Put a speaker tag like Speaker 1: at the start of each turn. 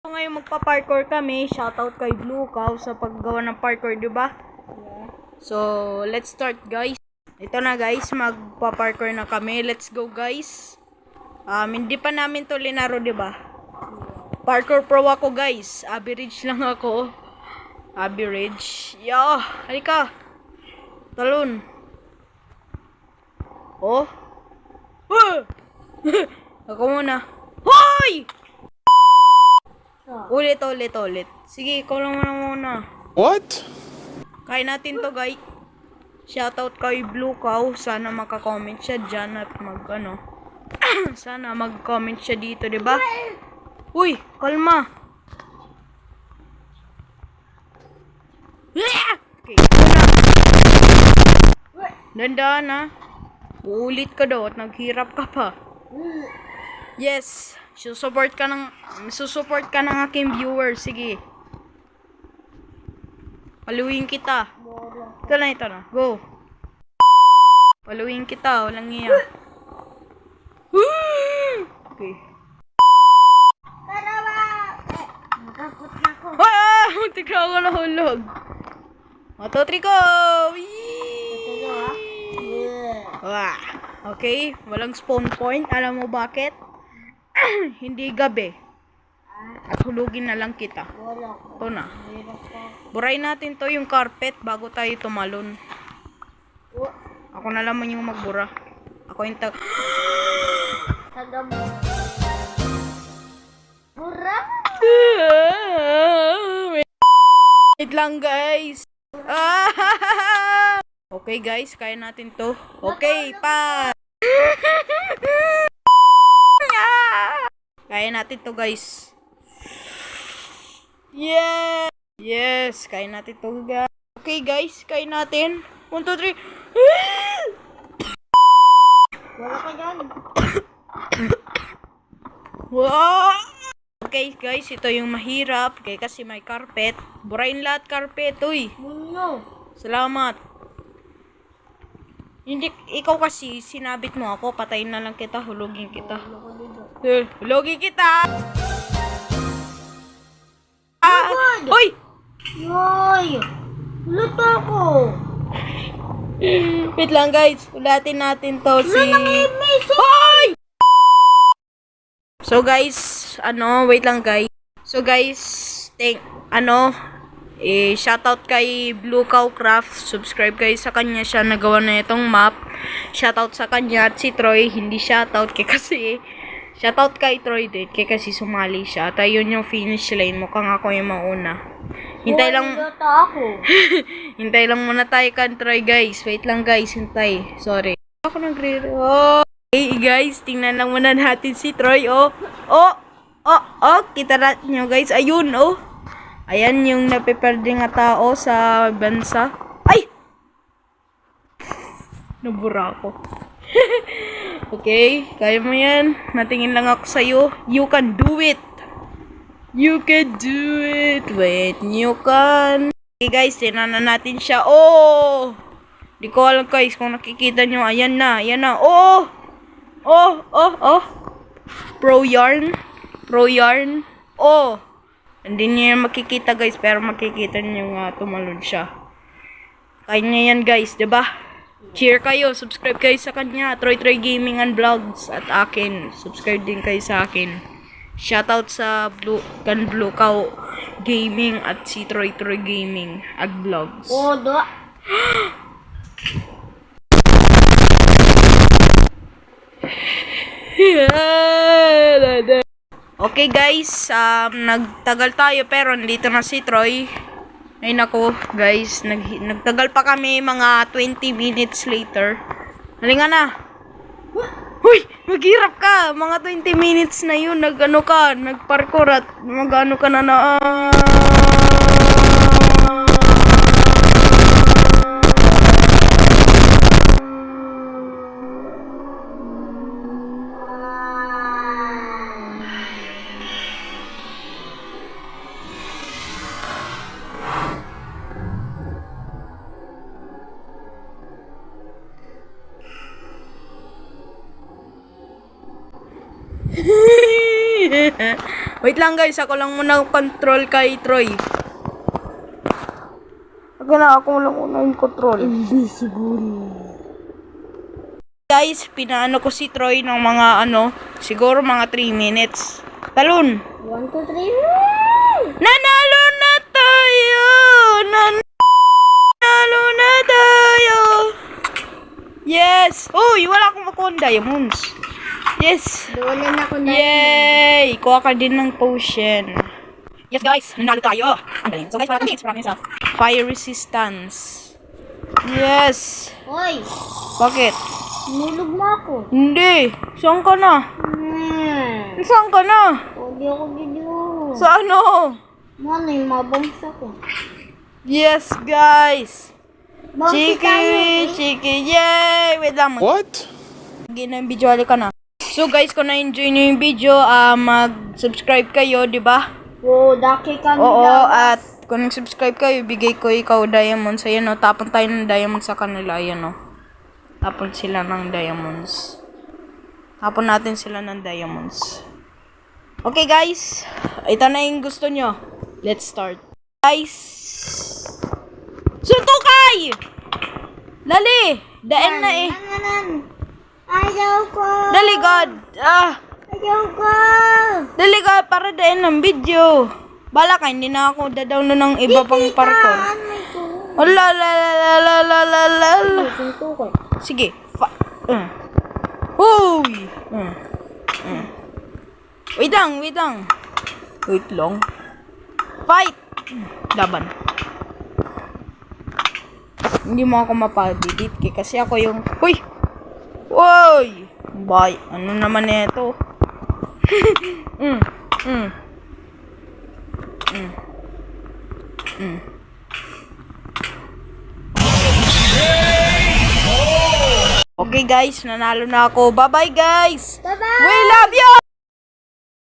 Speaker 1: Ngayon magpa-parkour kami. Shoutout kay Blue Cow sa paggawa ng parkour, di ba?
Speaker 2: Yeah.
Speaker 1: So, let's start, guys. Ito na, guys. Magpa-parkour na kami. Let's go, guys. Hindi pa namin to linaro, di ba? Parkour pro ako, guys. Average lang ako. Average. Halika. Talon. Oh. Ako muna. Hoy! Ulit. Sige, ikaw lang muna.
Speaker 3: What?
Speaker 1: Kaya natin to, guys. Shoutout kay Blue Cow. Sana maka-comment siya dyan at sana mag-comment siya dito, di ba? Uy, kalma. Okay, Dandaan ha. Uulit ka daw at naghirap ka pa. Yes. Susupport ka ng aking viewers. Sige. Paluin kita. Ito na. Go. Paluin kita. Walang iya. Okay.
Speaker 2: Nakakot na ko.
Speaker 1: Muntik na ako nahulog. 1, 2, 3, go! Wah. Okay. Walang spawn point. Alam mo bakit? Hindi gabi. At hulugin na lang kita. Ito na. Buray natin to yung carpet bago tayo tumalon. Ako na lang yung magbura. Ako yung
Speaker 2: Taga mo. Bura?
Speaker 1: Wait lang, guys. Okay, guys. Kaya natin to. Okay, pa. Kaya natin to, guys. Yeah! Yes! Kaya natin to, guys. Okay, guys. Kaya natin. 1, 2, 3.
Speaker 2: Wala ka dyan.
Speaker 1: Wow! Okay, guys. Ito yung mahirap. Okay, kasi may carpet. Burayin lahat carpet. Uy!
Speaker 2: Munyo.
Speaker 1: Salamat. Hindi, ikaw kasi, sinabit mo ako. Patayin na lang kita. Hulugin kita. Hulugin kita! Uy!
Speaker 2: Yoy! Luto ako.
Speaker 1: Wait lang, guys. Ulatin natin to si...
Speaker 2: Nangimis.
Speaker 1: Hoy! So, guys, wait lang, guys. So, guys, shoutout kay Blue Cow Craft. Subscribe kayo sa kanya. Siya nagawa na itong map. Shoutout sa kanya. At si Troy, hindi shoutout kasi shoutout kay Troy din kasi sumali siya. At ayun yung finish line. Mukhang ako yung mauna. Hintay lang.
Speaker 2: Luto ako.
Speaker 1: Hintay lang muna tayo kan Troy, guys. Wait lang, guys. Hintay. Sorry. Ako nagre-oh. Hey, guys. Tingnan lang muna natin si Troy. Oh. Kita natin nyo, guys. Ayun, oh. Ayan yung napiperde nga tao sa bansa. Ay! Nabura ako. Okay, kaya mo yan. Natingin lang ako sa'yo. You can do it. You can do it. Wait, you can. Okay guys, tinan na natin siya. Oh! Di ko alam guys kung nakikita nyo. Ayan na. Oh! Pro yarn. Oh! Hindi niyo yan makikita guys, pero makikita niyo nga tumalon siya. Kaya niya yan guys, diba? Cheer kayo, subscribe kayo sa kanya, Troy Gaming and Vlogs at akin. Subscribe din kayo sa akin. Shoutout sa Blue Cow Gaming at si Troy Gaming at Vlogs.
Speaker 2: Odo.
Speaker 1: Okay guys, nagtagal tayo pero nandito na si Troy. Ay nako guys, nagtagal pa kami mga 20 minutes later. Halika na. Huy, maghirap ka. Mga 20 minutes na yun, nagparkour at ka na. Wait lang guys, ako lang muna control kay Troy. Ako lang muna yung control.
Speaker 2: Invisible.
Speaker 1: Guys, pinaano ko si Troy ng mga siguro mga 3 minutes. Talon!
Speaker 2: 1, 2, 3.
Speaker 1: Nanalo na tayo! Nanalo na tayo! Yes! Uy, wala akong makuha ng diamonds. Yes!
Speaker 2: Doon ako na.
Speaker 1: Yay! Kuha ka din ng potion. Yes guys, nanalo tayo. Ang galing. So guys, wala kang maraming fire resistance. Yes!
Speaker 2: Hoy,
Speaker 1: Bakit?
Speaker 2: nulog mo ako.
Speaker 1: Hindi. Saan ka na? Saan ka na?
Speaker 2: Hindi ako video.
Speaker 1: Sa ano?
Speaker 2: Ano yung mabangsa ko?
Speaker 1: Yes guys!
Speaker 2: Bangsi tayo.
Speaker 1: Chiki! Yay! Wait lang.
Speaker 3: What?
Speaker 1: Hindi na yung video, ka na. So guys, kung na-enjoy nyo yung video, mag-subscribe kayo, di ba?
Speaker 2: Oo, daki ka
Speaker 1: Oo,
Speaker 2: nila.
Speaker 1: at kung nag-subscribe kayo, bigay ko ikaw diamonds. Ayan o, tapon tayo ng diamonds sa kanila. Ayan o. Tapon sila ng diamonds. Tapon natin sila ng diamonds. Okay guys, ito na yung gusto nyo. Let's start. Guys, suntukay! Dali! Daen na eh.
Speaker 2: Ayaw ko.
Speaker 1: Dali God!
Speaker 2: Ayaw ko.
Speaker 1: Dali God, para daen ng video. Bala ka, hindi na ako dadawno ng iba pang parkour. Wala, la. Sige. Huy! Wait lang. Wait lang. Fight! Laban. Hindi mo ako mapadelete kasi ako yung... Huy! Woy! Bye! Ano naman ito? Okay guys, nanalo na ako. Bye-bye guys!
Speaker 2: Bye-bye.
Speaker 1: We love you!